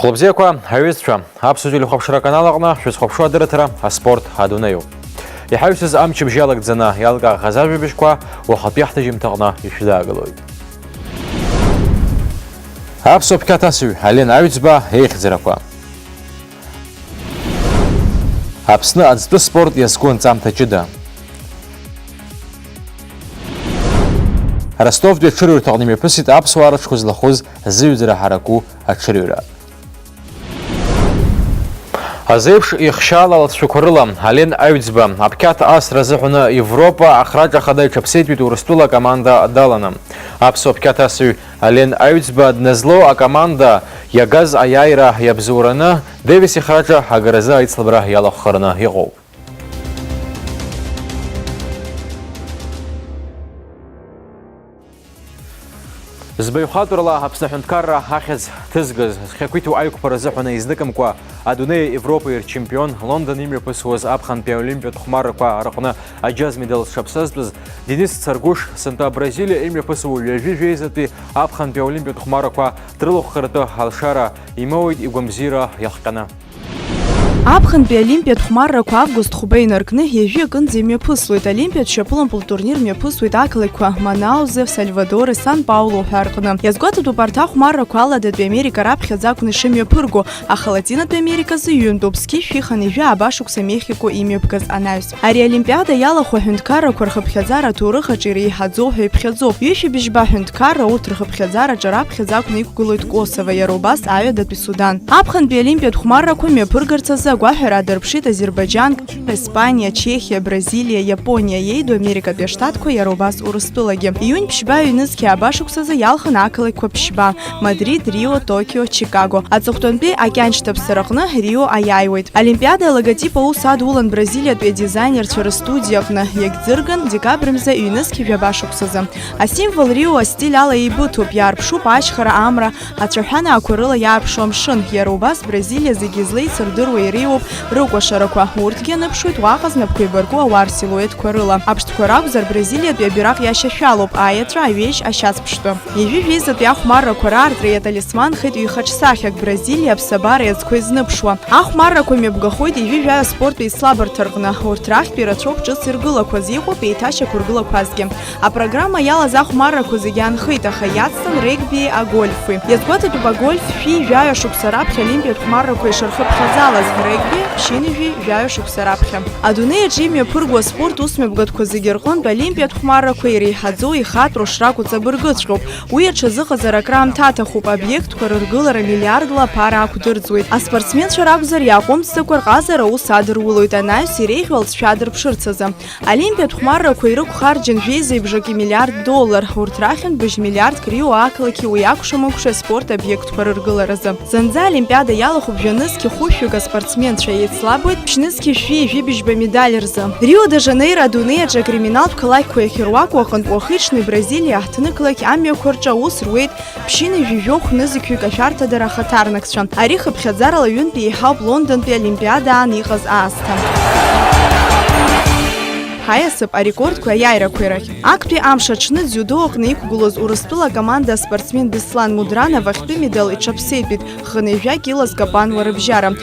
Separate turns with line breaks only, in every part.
Хлопзеква, Хависча, абсолютно хопшра каналағына, шөз хопшу адырытыра, аспорт адунайу. Яхависіз амчып жалык дзана, ялға ғазар бешква, уақапияхты жимтағына ешіда ағылой. Абсоп катасу, әлен әуізба, ейх зираква. Абсны адзды спорт яскун цамтачыда. Ростов две чырыр тағнеме пысит апсуарыч хузлахуз зюзира хараку ачырыра. Азепш ихшала шукурылам, ален әуізба. Апкят ас разыхуна Европа ахраджа хадай чапсетвит урыстула команда даланам. Апсу апкят асу ален әуізба днезло, а команда ягаз аяйра ябзурана, девиси храджа агараза айцлабра ялахарна егол. Збайхатурла апснахунткарра хахез тызгыз хакуиту айку паразахуна издыкамква адунея Европы чемпион Лондон имя пысуаз апхан пе олимпиад хмараква арахуна аджаз медал шапсазбыз Денис Царгуш Санта Бразилия имя пысу лежи жейзаты апхан пе олимпиад хмараква трылух харата алшара имауид и гамзира яхкана.
Апхан пе олимпиад хмарраква август хубейн аркны ежи гынзе мепыслует олимпиад шапулан пул турнир мепыслует акылыква Манаузе, Сальвадор и Сан-Паулу харкны. Язгота тупарта хмарраква аладет бе Америка рапхя закуны шемя пыргу, а халатинат бе Америка заюн добски шихан ежи абашукса Мехико и мепказ анаюс. Ари олимпиада яла хуахюнткара курхапхязара турыха чири хадзо хепхязо. Еши бежба хюнткара утрхапхязара джарапхя закуны кукулует Косово ярубас авиадат бе Судан. Апхан пе олимпиад хмарраква мепыргарца Гуахера дърпшит Азербайджан, Испания, Чехия, Бразилия, Япония, ейду Америка пештатко ярубас урыстулаги. Июнь пшба юнецки абашукса за ялхан акалыква пшба. Мадрид, Рио, Токио, Чикаго. Ацухтонпе океанштаб сырахна Рио аяйвайт. Олимпиада логотипа усад улан Бразилия пе дизайнер через студиякна ягдзырган декабрымза юнецки вябашукса. А символ Рио стиль ала ибутуп ярпшу пачхара амра, ацухана акурыла ярпшом шын ярубас Бразилия загизлей сырдыру и Рио рукошараква уртге напшует вахаз напкойбарку авар силуэт корыла. Абштукорабзар Бразилия бирак яшашалоп, а этра вещь ашаспшто. Ежи визат яхмарра корар трея талисман хэт и хачсахяк Бразилия абсабар яцкой знапшва. Ахмарра комебгахойд ежи вя спорт и слабар таргна уртрах пирачок чыз сиргыла козиху пейташа кургыла квазге. А программа яла захмарра козыгян хэйта хаятстан регби а гольфы. Язгота туба гольф фи вя шуксараб олимпиад хмарра койшархып хазалаз регби шинижи вяю шуксарапхе. Адунея джимия пыргуа спорт усмебгат козыгерхон олимпиад хмара койри хадзо и хат прошраку цабыргыцшоп. Уя чазыха заракрам татахуп объект корыргылара миллиардла пара акудырдзует. А спортсмен шаракзар якомца корказара усадыр улует анаю сирейхвал шадыр пширцаза. Олимпиад хмара койрык харджин виза и бжаки $1 миллиард. Уртрахен бж миллиард крио акалаки уякушамукше спорт объект корыргылараза. Занза олимпиада ялаху бжаныски хуфюга спортсмен шаит слабует пшныски шви вибижба медалерза. Рио-де-Жанейро адунея криминал пкалай куяхируаку ахан уахичный Бразилия ахтыныклак амио корча ус рует пшины вивёх нызыкю кашарта дарахатарнаксшан. Ариха пхядзарала юн пиехал Лондон пи олимпиада анихаз аста. Хаясып рекорд куяйра куйрах. Акпи амшачны дзюдо охнейку гулоз урыстула команда спортсмен Беслан Мудрана вахты медал и чапсейпит ханейвя килос капан варыбжара.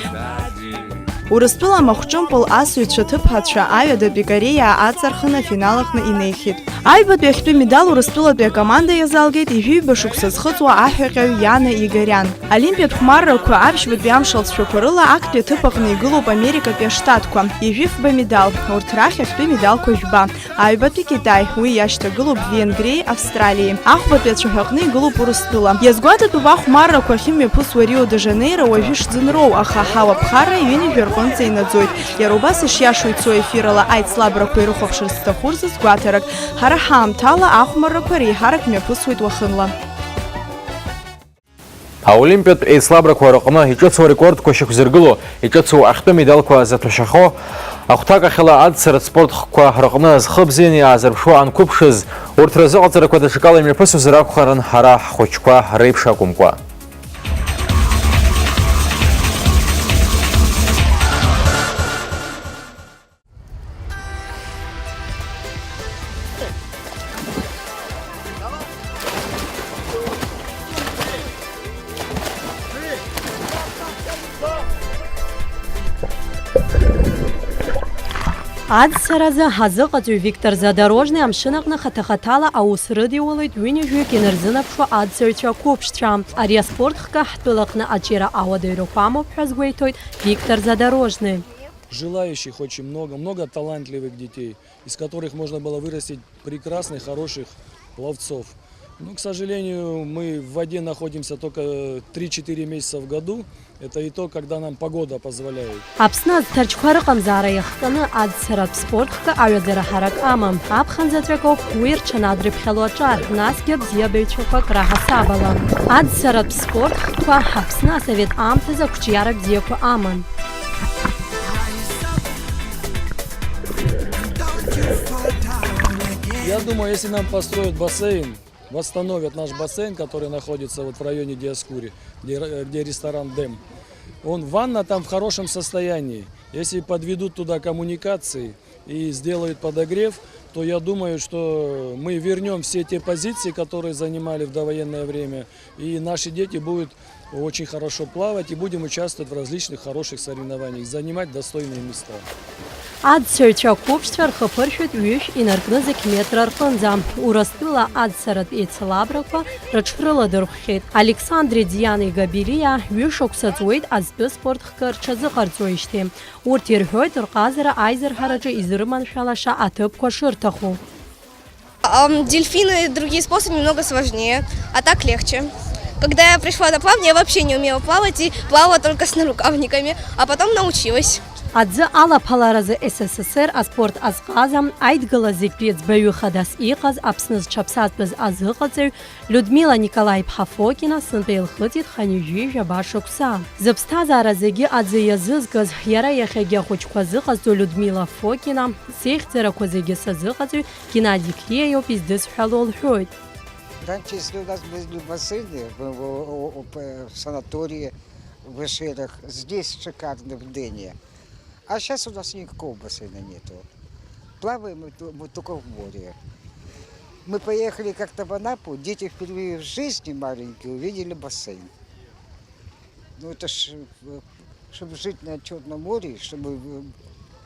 Урыстула махчум пол асу и чатып хатша авиада бекарея ацархана финалахна инейхит. Айбат бехту медал урыстула бе команда язалгет и вибе шуксазхыцуа ахекаю Яна Игорян. Олимпиад хмарра ку абшват бямшал шукурыла акпи тыпахна игылуп Америка пе штатква. И вив бе медал. Уртрах яхту медал кожба. Айбат пе Китай. Уи яшта гылуп Венгрии, Австралии. Ахбат пе чухахны гылуп урыстула. Язгуата туба хмарра ку ахиме пусва Рио-де-Жанейро уавиш дзынроу ахахава пхара и венибер концей надзойт. Ярубас иш яшуйцо эфирала айт слабра куйрухов шерстахурзас гуатерак. Харахам тала ахмарра кури харак мепусует вахынла.
А олимпиад и слабра куаракна хичатсу рекорд кошик зергыло, хичатсу ахта медал куа затушахо, ахтака хила адсерат спорт куа ракна зхабзени азербшу анкупшиз, уртразы ацара шакала мепусу зираку харан хара хочкуа рейпша кумкуа.
Адсаразы Хазыҟаҵаҩ Виктор Задорожный амшынаҟны хата-хатала аус рыдиулеит ҩынҩажәаҩык инарзынаԥшуа адсаҩцәа қәыԥшцәа. Ари аспорт хкы ҳтәылаҟны аҿиара ауадаҩрақәа амоуп ҳәа згәеиҭоит Виктор Задорожный.
Желающих очень много талантливых детей, из которых можно было вырастить прекрасных, хороших ловцов. Но, к сожалению, мы в воде находимся только 3-4 месяца в году. Это и то, когда нам погода позволяет.
Аԥсны аӡҭарчқәа рыҟамзаара иахҟьаны адсаратә спорт хкы аҩаӡара ҳарак амам. Аԥхынӡаҵәҟьоуп уи рҽанадырԥхьало аҿар, насгьы абзиабаҩцәақәак раҳасабала. Адсаратә спорт хкқәа Аԥсны асовет аамҭазы ақәҿиара бзиақәа аман.
Я думаю, если нам построят бассейн, восстановят наш бассейн, который находится вот в районе Диаскури, где ресторан «Дем». Ванна там в хорошем состоянии. Если подведут туда коммуникации и сделают подогрев, то я думаю, что мы вернем все те позиции, которые занимали в довоенное время, и наши дети будут очень хорошо плавать и будем участвовать в различных хороших соревнованиях, занимать достойные места.
Адсаҩцәа қәыԥшцәа рхыԥыршәоит ҩышә инаркны зықьметра рҟынӡа. Урыстәыла адсаратә еицылабрақәа рыҽрыладырхәхьеит. Александри Дианеи Габилиа ҩышықәса ҵуеит аӡтәы спорт хкы рҽазыҟарҵоижьҭеи. Урҭ ирҳәоит рҟазара аизарҳараҿы изрыманшәалаша аҭыԥқәа шырҭаху.
Дельфины и другие способы немного сложнее, а так легче. Когда я пришла на плавание, я вообще не умела плавать и плавала только с нарукавниками, а потом научилась.
Аӡы алаԥаларазы СССР аспорт азҟаза аидгыла зегьтәи ӡбаҩы хадас иҟаз Аԥсны зҽаԥсазтәыз азыҟаҵаҩ Людмила Николаи-ԥҳа Фокина сынтәа илхыҵит ханҩажәи жәаба шықәса. Зыԥсҭазаара зегьы аӡы иазызгаз иара иахьагьы ахәыҷқәа зыҟазҵо Людмила Фокина сеихьӡарақәа зегьы сазыҟаҵаҩ Геннадий Клеиоуп издызҳәало лҳәоит.
Раньше, если у нас были бассейны в санатории, в Эшерах, здесь шикарно в Дене. А сейчас у нас никакого бассейна нету. Плаваем мы только в море. Мы поехали как-то в Анапу, дети впервые в жизни маленькие увидели бассейн. Ну это ж, чтобы жить на Черном море, чтобы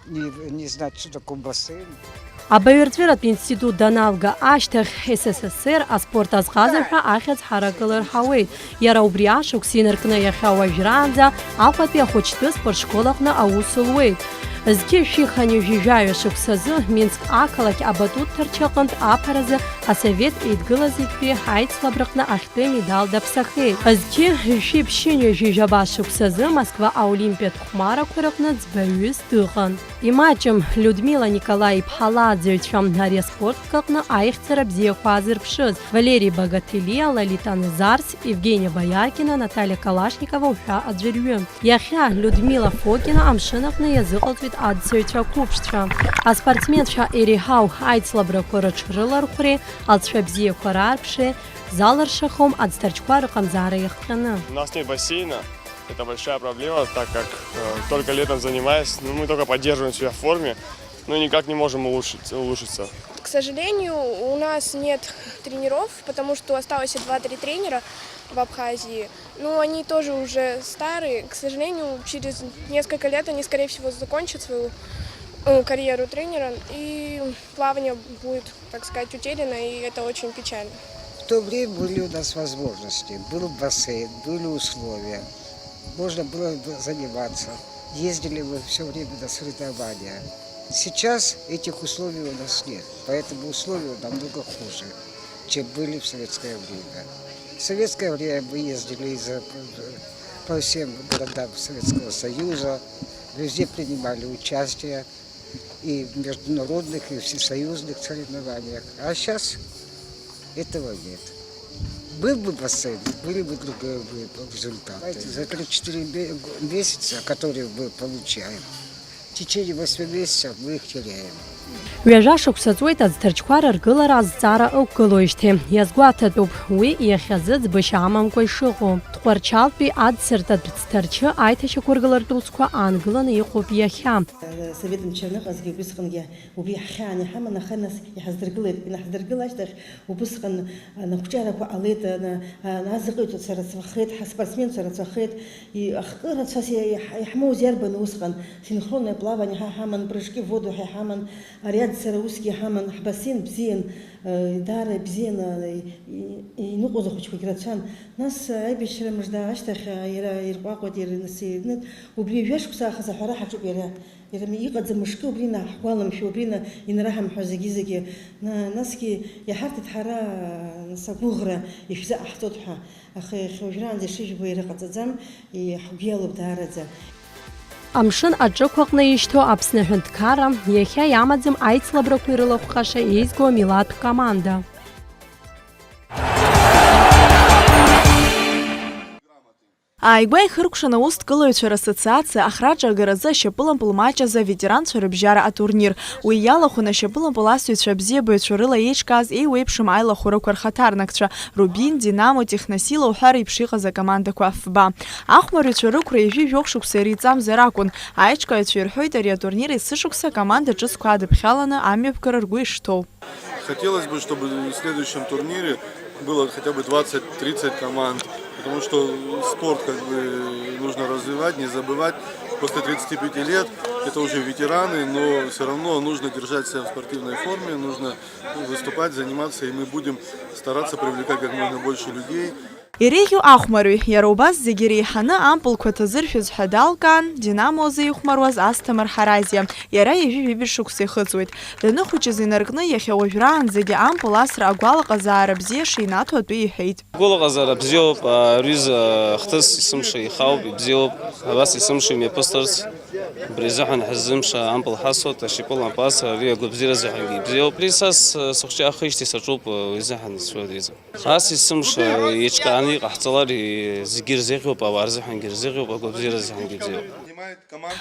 не знать, что такое бассейн.
Абаҩрҵәыратә институт даналга ашьҭахь СССР аспорт азҟаза ҳәа ахьӡ ҳаракылар ҳауеит. Иара убри ашықәс инаркны иахьа уажәраанӡа Аҟәатәи ахәыҷтәы спортшколаҟны аус луеит. Зқьы шәиханҩажәижәаҩа шықәсазы Минск ақалақь абатутҭарчы аҟынтә аԥаразы асовет еидгылазеиԥтәи аицлабраҟны ахьтәы медал даԥсахеит. Зқьы шәиԥшьынҩажәи жәаба шықәсазы Москва аолимпиатә хәмарақәа рҟны ӡбаҩыс дыҟан. Имаҷым Людмила Николаи-ԥҳа лааӡаҩцәа ари аспортк аҟны аихьӡара бзиақәа азырԥшыз Валерий Богателиа, Лолита Назарс, Евгения Бояркина, Наталья Калашникова уҳәа аӡәырҩы. Иахьа Людмила Фокина амшын аҟны иазыҟалҵоит адсаҩцәа қәыԥшцәа. Аспортсменцәа иреиҳау аицлабрақәа рыҽрылархәри, алҵшәа бзиақәа раарԥши, заларшахом аӡҭарчқәа рыҟамзаара иахҟьаны.
У нас нет бассейна. Это большая проблема, так как только летом занимаюсь, мы только поддерживаем себя в форме, но никак не можем улучшиться.
К сожалению, у нас нет тренеров, потому что осталось 2-3 тренера в Абхазии. Но они тоже уже старые. К сожалению, через несколько лет они, скорее всего, закончат свою карьеру тренера, и плавание будет, так сказать, утеряно, и это очень печально.
В то время были у нас возможности, был бассейн, были условия. Можно было заниматься. Ездили мы все время на соревнования. Сейчас этих условий у нас нет, поэтому условия намного хуже, чем были в советское время. В советское время мы ездили по всем городам Советского Союза, везде принимали участие и в международных, и в всесоюзных соревнованиях. А сейчас этого нет. Был бы бассейн, были бы другие результаты. За 3-4 месяца, которые мы получаем, в течение 8 месяцев мы их теряем.
Ҩажәа шықәсаҵуеит аӡҭарчқәа рыргылара азҵаара ықәгылоижьҭеи. Иазгәаҭатәуп уи иахьазы ӡбышьа амамкәа ишыҟоу. Тҟәарчалтәи аӡсырҭатә ӡҭарчы аиҭашьақәыргылартә усқәа аангыланы иҟоуп иахьа.
Совет мчаныҟазгьы убысҟангьы убри ҳхьаан иҳаман, аха нас иҳаздыргылеит. Инаҳздыргыла ашьҭахь убысҟан нахәҷарақәа ҟалеит, азыҟаиҵоцәа рацәахеит, ҳаспортсменцәа рацәахеит. Ахкы рацәас иҳмоуз иарбан усҟан синхронное плавание ҳаман, прыжки в воду ҳаман, ариадцара усгьы ҳаман, ҳбассейн бзиан, даара бзианы иныҟәоз ахәыҷқәагьы рацәан. Нас аибашьра мыжда ашьҭахь иара ирҟәаҟәеит, ирнысит. Убри ҩажәа аахыс аҳәара ҳаҿуп иара. Иҟаӡам мышкы убри наҳгәаламшәо, убри инараҳамҳәо зегьы-зегьы. Насгьы иаҳарҭеит ҳара агәыӷра ишәзаҟаҳҵоит ҳәа. Аха уажәраанӡа ишыжәбо ирыҟаҵаӡам, ҳгәы иалоуп даараӡа.
Амшын аҿықәаҟны ишьҭоу Аԥсны Аҳәынҭқарра иахьа иамаӡам аицлабрақәа ирылахәхаша еизго амилаҭтә команда.
Ааигәа ихыркәшан аусҭкылаҩцәа расоциациа ахраҿагаразы ашьапылампыл маҷ азы аветеранцәа рыбжьара атурнир. Уи иалахәын ашьапылампыл асыҩцәа абзиабаҩцәа рыла еиҿкааз еиуеиԥшым аилахәарақәа рхаҭарнакцәа Рубин, Динамо, Техносила уҳәа реиԥш иҟаз акомандақәа ФБА. Ахәмарыҩцәа рықәра ижәи жәохә шықәса иреиҵамзар акәын. Аиҿкааҩцәа ирҳәоит ари атурнир есышықәса акоманда ҿыцқәа адыԥхьаланы амҩаԥгара ргәы ишҭоу.
Хотелось бы, чтобы в следующем турнире было хотя бы 20-30 команд, потому что спорт нужно развивать, не забывать. После 35 лет это уже ветераны, но все равно нужно держать себя в спортивной форме, нужно выступать, заниматься, и мы будем стараться привлекать как можно больше людей.
Иреиӷьу ахәмарҩ, иара убас зегьы реиҳаны ампылқәа ҭазыршәыз ҳәа далкаан, Динамо азы ихәмаруаз Асҭамыр Ҳаразиа. Иара ижәи-жәибжь шықәса ихыҵуеит. Даныхәыҷыз инаркны иахьа уажәраанӡагьы ампыл асра агәалаҟазаара бзиа шинаҭо атәы иҳәеит.
Агәалаҟазаара бзиоуп, аҩыза хҭыс есымша ихауп, ибзиоуп, абас есымша имҩаԥысырц. Убри азыҳәан ҳзымша ампыл ҳасуеит, ашьапылампыл ас ари агәабзиара азыҳәангьы ибзиоуп. Абри сас сыхәҷы ахижьҭеи саҿуп уи азыҳәан сшәоуриza. Ас есымша еиҿкааны иҟаҳҵалар зегьы ирзеиӷьуп, ауаа рзыҳәангьы ирзеиӷьуп, агәабзиара азыҳәангьы ибзиоуп.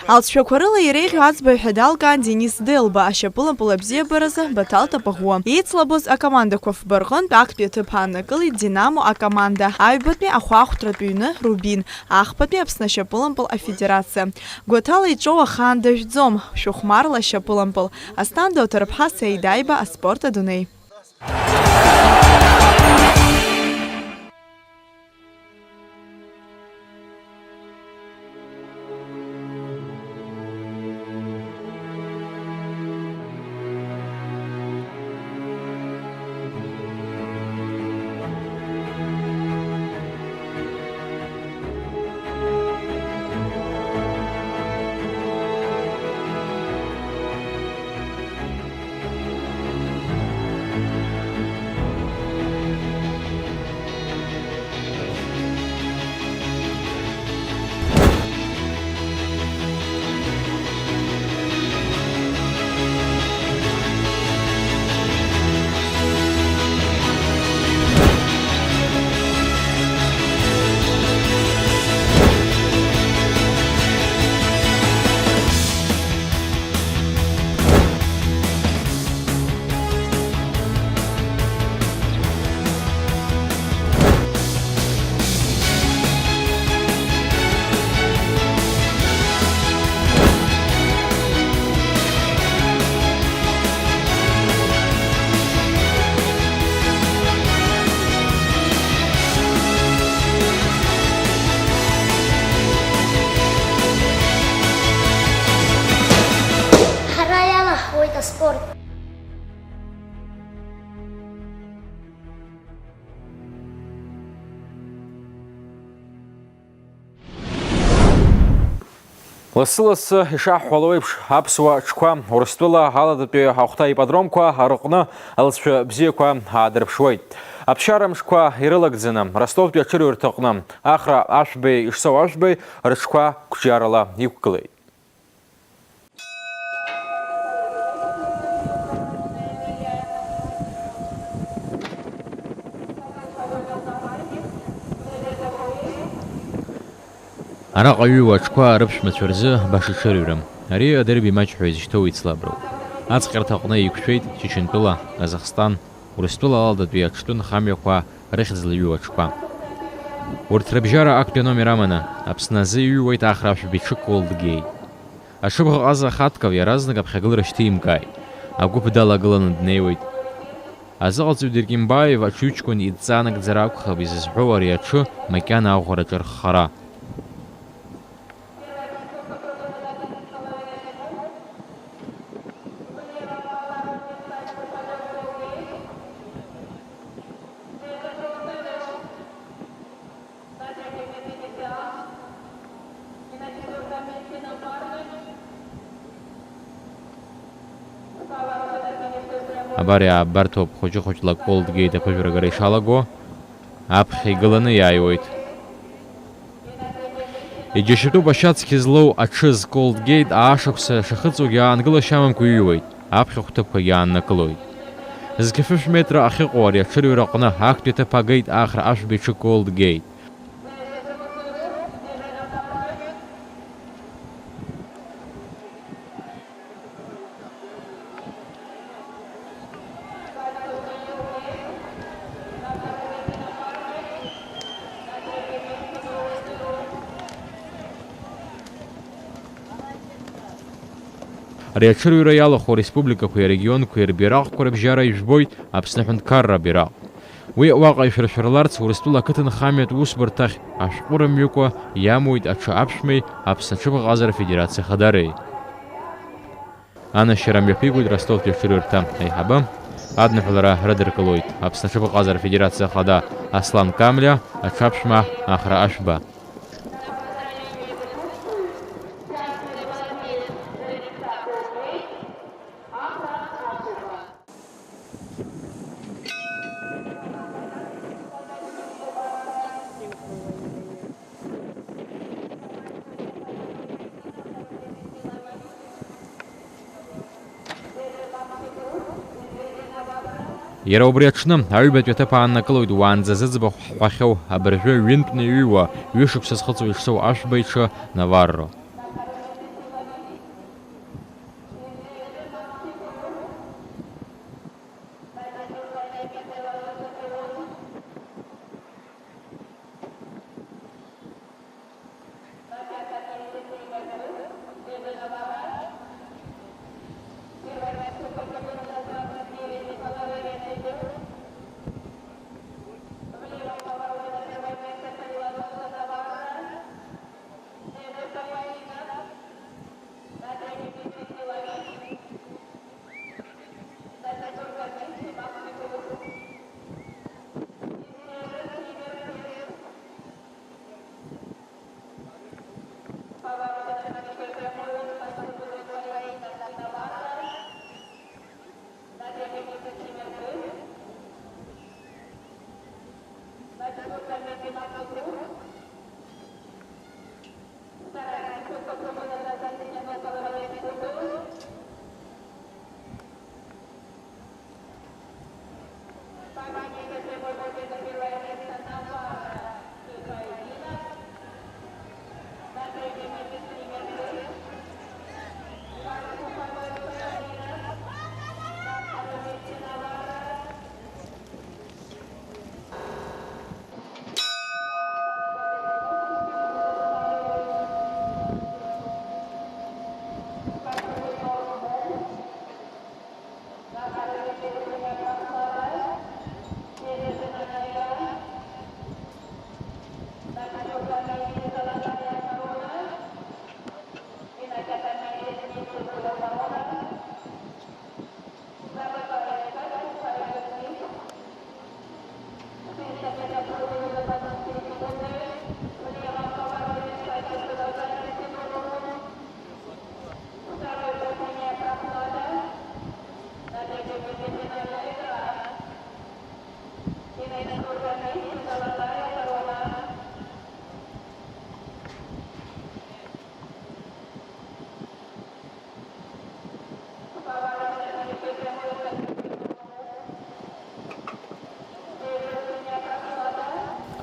Алҵшәақәа рыла иреиӷьу аӡбаҩ ҳәа далкаан Денис Делба, ашьапылампыл абзиабаразы Баҭал Ҭапаӷәы. Еицлабоз акомандақәа ФБА рҟынтә актәи аҭыԥ ааннакылеит Динамо акоманда, аҩбатәи ахәаахәҭратә ҩны Рубин, ахԥатәи Аԥсны ашьапылампыл афедерациа. Гәаҭала иҿоу ахаан дажәӡом, шәыхәмарла ашьапылампыл. Асҭанда Оҭарԥҳа, Саидаиба, аспорт адунеи.
спорт.
Лассы-лассы ишаҳҳәало еиԥш аԥсуа ҽқәа Урыстәыла аладатәи ҳахәҭа ипподромқәа арҟны алҵшәа бзиақәа аадырԥшуеит. Аԥсшьара мшқәа ирылагӡаны Ростовтәи аҽырҩырҭаҟны Ахра ашәбеи Ишсоу ашәбеи рыҽқәа қәҿиарала иқәгылеит.
Араҟа аҩуа аҽқәа рыԥшәмацәа рзы баша ҽырҩрым. Ари адерби маҷ ҳәа изышьҭоу ицлаброуп.
Аҵҟьарҭа аҟны еиқәшәеит Чечентәыла, Казахстан, Урыстәыла алалдатәи аҽтәы нхамҩақәа рыхьӡ-лҩы аҽқәа. Урҭ рыбжьара актәи номер аманы, Аԥсны азы иҩуеит ахра-ашәаби ҽы Cold Gate. Аҽыбӷаҟаз ахаткав иаразнак аԥхьагылара шьҭимгааит. Агәыԥ далагыланы днеиуеит. Азыҟалҵаҩ Дыркимбаев аҽыҩҷкәын идҵанагӡара акәхап изызҳәоу ари аҽы макьана аӷәраҿы рххара. Абар иаабарҭоуп хәыҷы-хәыҷла Cold Gate аԥыжәрагара ишалаго, аԥхьа игыланы иааиуеит. Иџьашьатәуп ашьацқьа злоу аҽыз Cold Gate аашықәса шахыҵуагьы аангылашьа амамкәа иҩуеит, аԥхьа хәҭыԥқәагьы ааннакылоит. Зқьафышә метра ахьыҟоу ари аҽырҩра аҟны актәи аҭыԥ агеит ахра-ашәаби ҽы Cold Gate. Ари аҽырҩра иалахәу ареспубликақәеи арегионқәеи рбираҟқәа рыбжьара ижәбоит Аԥсны Аҳәынҭқарра абираҟ. Уи аҟәаҟа ишәыршәырларц Урыстәыла ақыҭанхамҩатә усбарҭахь ашәҟәы рымҩақәа иамоуит аҽы аԥшәмеи Аԥсны Аҽыбӷаҟазаратә Федерациа Ахадареи. Анашьара мҩаԥигоит Ростовтәи аҽырҩырҭа аиҳабы, адныҳәалара рыдыркылоит Аԥсны Аҽыбӷаҟазаратә Федерациа Ахада Аслан Камлиа, аҽаԥшәма Ахра-ашәба. Иара убри аҽны аҩбатәи аҭыԥ ааннакылоит уаанӡа зыӡбахә ҳҳәахьоу абыржәы ҩынтәны иҩуа ҩышықәса зхыҵуа ишсоу ашәба иҽы Наварро.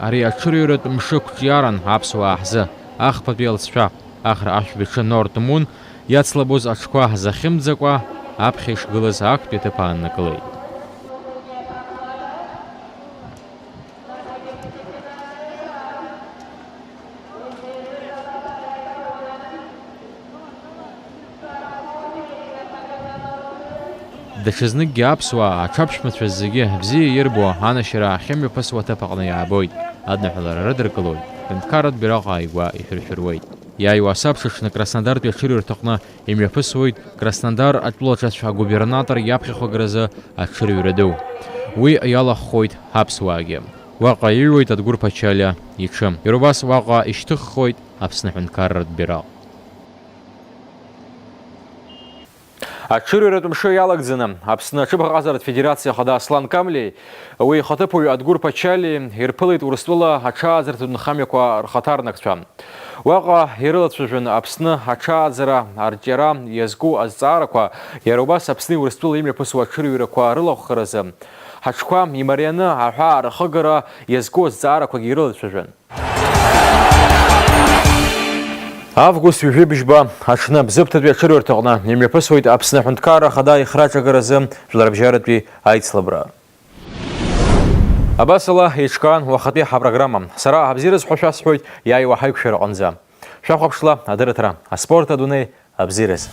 Ари аҽырҩратә мшы қәҿиаран аԥсуаа ҳзы, ахԥатәи алҵшәа, ахра-ашәба ҽы Норд Мун иацлабоз аҽқәа ҳзахьымӡакәа, аԥхьа ишгылаз актәи аҭыԥ ааннакылеит. Даҽазныкгьы аԥсуаа аҽаԥшәмацәа зегьы бзиа ирбо анашьара ахьымҩаԥысуа аҭыԥ аҟны иаабоит, адныҳәалара рыдыркылоит, ҳәынҭқарратә бираҟ ааигәа иҳәыршәыруеит. Иааиуа асабшаҽны Краснодартәи аҽырҩырҭаҟны имҩаԥысуеит Краснодар атәылаҿацәа агубернатор иаԥхьахәагаразы аҽырҩра ду. Уи иалаххоит ҳаԥсуаагьы. Уаҟа иҩуеит Адгәыр Ԥачалиа иҽы. Иара убас уаҟа ишьҭыххоит Аԥсны ҳәынҭқарратә бираҟ. Аҽырҩратә мшы иалагӡаны Аԥсны аҽыбӷаҟазаратә федерациа ахада Аслан Камлеи уи ихаҭыԥуаҩ Адгәыр Ԥачали ирԥылеит Урыстәыла аҽааӡаратә нхамҩақәа рхаҭарнакцәа. Уаҟа ирылацәажәан Аԥсны аҽааӡара арҿиара иазку азҵаарақәа, иара убас Аԥсни Урыстәыла имҩаԥысуа аҽырҩрақәа рылахәхаразы ҳаҽқәа имарианы аҳәаа рхыгара иазку азҵаарақәагьы ирылацәажәан. Август ҩажәибжьба аҽны Бзыԥҭатәи аҽырҩырҭаҟны имҩаԥысуеит Аԥсны ҳәынҭқарра ахада ихраҿагаразы жәларбжьаратәи аицлабра. Абасала еиҿкаан уахатәи ҳапрограмма. Сара абзиараз ҳәа шәасҳәоит иааиуа ҳаиқәшәара аҟынӡа. Шәахәаԥшла адырраҭара, аспорт адунеи абзиараз.